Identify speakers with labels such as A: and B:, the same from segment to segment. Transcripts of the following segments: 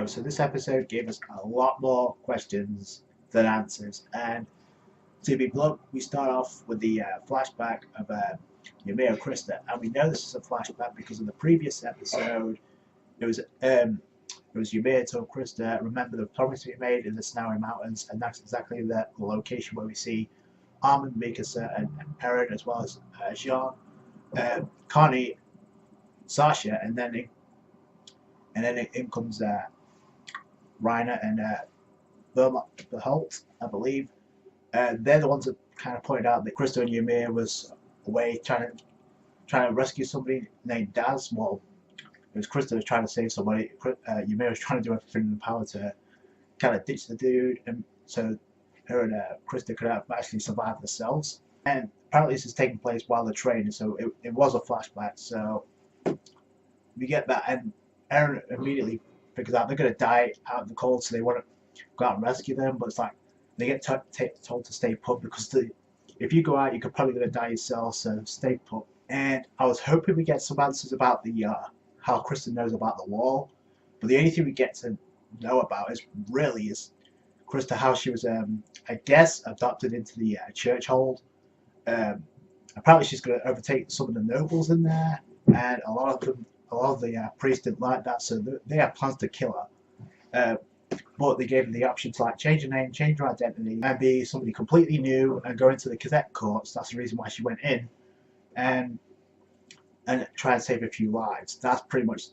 A: So this episode gave us a lot more questions than answers. And to be blunt, we start off with the flashback of Ymir and Krista, and we know this is a flashback because in the previous episode, it was Ymir told Krista, remember the promise we made in the Snowy Mountains, and that's exactly the location where we see Armin, Mikasa, and Eren, as well as Jean, Connie, Sasha, and then in comes Reiner and Berholt, I believe. They're the ones that kind of pointed out that Krista and Ymir was away trying to rescue somebody named Daz. Well, it was Krista was trying to save somebody. Ymir was trying to do everything in the power to kind of ditch the dude, and so her and Krista could have actually survived themselves. And apparently this is taking place while they're training, so it was a flashback. So we get that, and Eren immediately figures out they're going to die out in the cold, so they want to go out and rescue them, but it's like they get told to stay put because if you go out, you're probably going to die yourself, so stay put. And I was hoping we get some answers about the how Kristen knows about the wall, but the only thing we get to know about is Krista, how she was, I guess, adopted into the church hold. Apparently she's going to overtake some of the nobles in there, and a lot of the priests didn't like that, so they had plans to kill her. But they gave her the option to like change her name, change her identity, and be somebody completely new and go into the cadet courts. That's the reason why she went in, and try and save a few lives. That's pretty much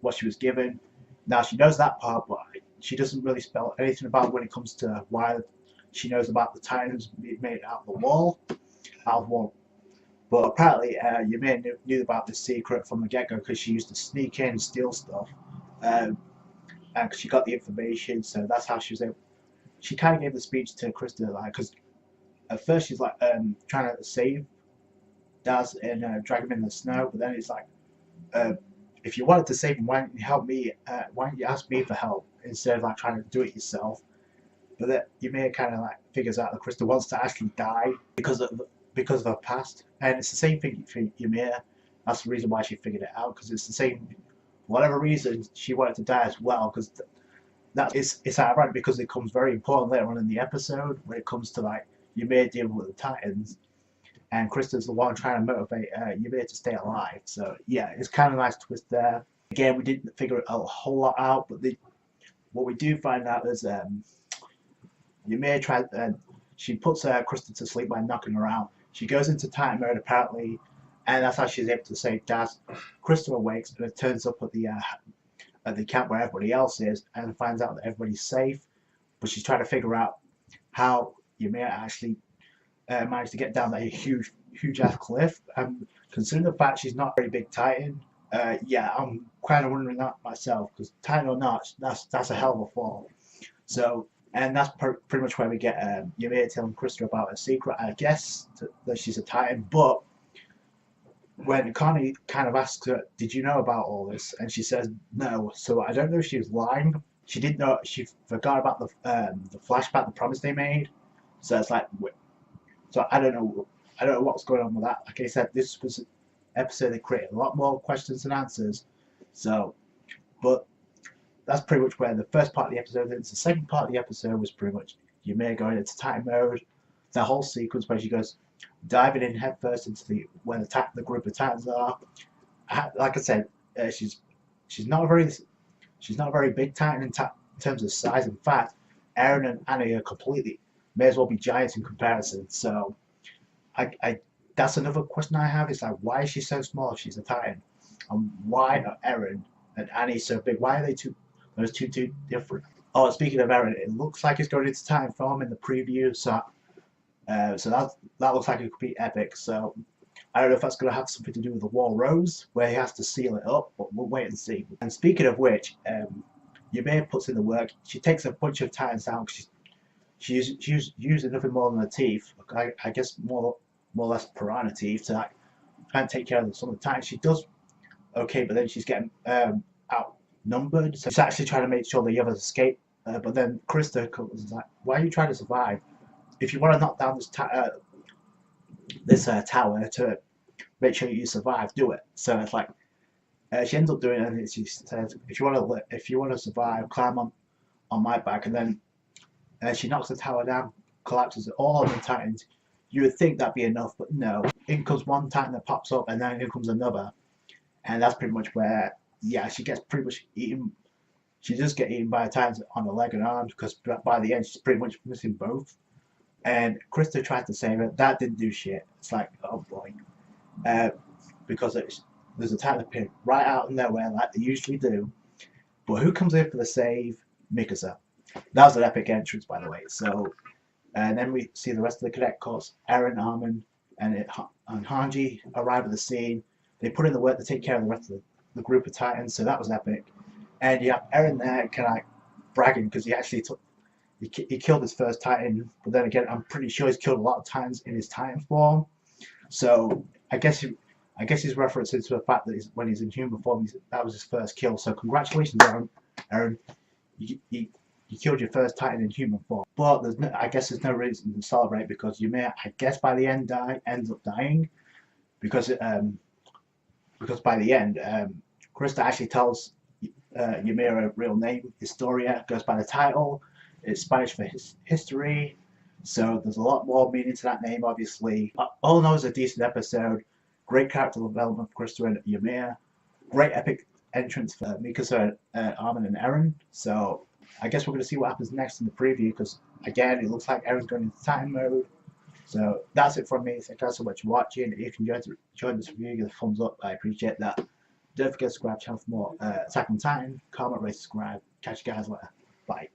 A: what she was given. Now she knows that part, but she doesn't really spell anything about when it comes to why she knows about the Titans being made out of the wall. But apparently Ymir knew about this secret from the get-go because she used to sneak in and steal stuff. And she got the information, so that's how she was able. She kind of gave the speech to Krista, like, because at first she's like trying to save Daz and drag him in the snow, but then it's like, if you wanted to save him, why don't you help me? Why don't you ask me for help instead of like trying to do it yourself? But then Ymir kind of like figures out that Krista wants to actually die because of her past, and it's the same thing for Ymir. That's the reason why she figured it out, because it's the same. Whatever reason she wanted to die as well, because it's ironic because it comes very important later on in the episode when it comes to like Ymir dealing with the Titans, and Krista's the one trying to motivate Ymir to stay alive. So yeah, it's kind of a nice twist there. Again, we didn't figure a whole lot out, but what we do find out is Ymir she puts Krista to sleep by knocking her out. She goes into Titan mode apparently, and that's how she's able to save Daz. Krista awakes and it turns up at the camp where everybody else is, and finds out that everybody's safe. But she's trying to figure out how Ymir actually managed to get down that huge ass cliff. Considering the fact she's not a very big Titan, yeah, I'm kind of wondering that myself, because Titan or not, that's a hell of a fall. So, and that's pretty much where we get Ymir telling Krista about her secret, I guess, that she's a Titan. But when Connie kind of asks her, did you know about all this? And she says no. So I don't know if she was lying. She didn't know. She forgot about the flashback, the promise they made. So it's like, so I don't know what's going on with that. Like I said, this was an episode that created a lot more questions than answers. So, but that's pretty much where the first part of the episode ends. The second part of the episode was pretty much Ymir going into Titan mode. The whole sequence where she goes diving in headfirst into where the group of Titans are. Like I said, she's not a very big Titan in terms of size. In fact, Eren and Annie are may as well be giants in comparison. So, that's another question I have. Is like, why is she so small if she's a Titan, and why are Eren and Annie so big? Why are those two different? Oh, speaking of Eren, it looks like it's going into Titan form in the preview. So that looks like it could be epic. So I don't know if that's going to have something to do with the Wall Rose, where he has to seal it up, but we'll wait and see. And speaking of which, Ymir puts in the work. She takes a bunch of Titans down. She's using nothing more than her teeth. I guess more or less piranha teeth to like try and take care of some of the Titans. She does okay, but then she's getting outnumbered. So she's actually trying to make sure the others escape. But then Krista comes and is like, why are you trying to survive? If you want to knock down this tower to make sure you survive, do it. So it's like, She ends up doing it, and she says, if you want to survive, climb on my back." And then she knocks the tower down, collapses all of the Titans. You would think that'd be enough, but no. In comes one Titan that pops up, and then in comes another, and that's pretty much where, yeah, she gets pretty much eaten. She does get eaten by Titans on the leg and arms, because by the end she's pretty much missing both. And Krista tried to save it. That didn't do shit. It's like, oh boy, uh, because there's a Titan pin right out of nowhere like they usually do. But who comes in for the save? Mikasa. That was an epic entrance, by the way. So, and then we see the rest of the cadet corps. Eren, Armin, and Hanji arrive at the scene. They put in the work to take care of the rest of the group of Titans. So that was epic. And you have Eren there, kind of like bragging because he actually he killed his first Titan. But then again, I'm pretty sure he's killed a lot of Titans in his Titan form. So I guess he's referencing to the fact that when he's in human form, that was his first kill. So congratulations, Eren. You killed your first Titan in human form. But I guess there's no reason to celebrate because Ymir, I guess by the end, ends up dying because by the end, Krista actually tells Ymir a real name. Historia goes by the title. It's Spanish for history. So there's a lot more meaning to that name, obviously. All in all, it's a decent episode. Great character development for Krista and Ymir. Great epic entrance for Mikasa, Armin, and Eren. So I guess we're going to see what happens next in the preview because, again, it looks like Eren's going into Titan mode. So that's it from me. Thank you guys so much for watching. If you enjoyed this review, give a thumbs up. I appreciate that. Don't forget to subscribe to the channel for more Attack on Titan. Comment, rate, subscribe. Catch you guys later. Bye.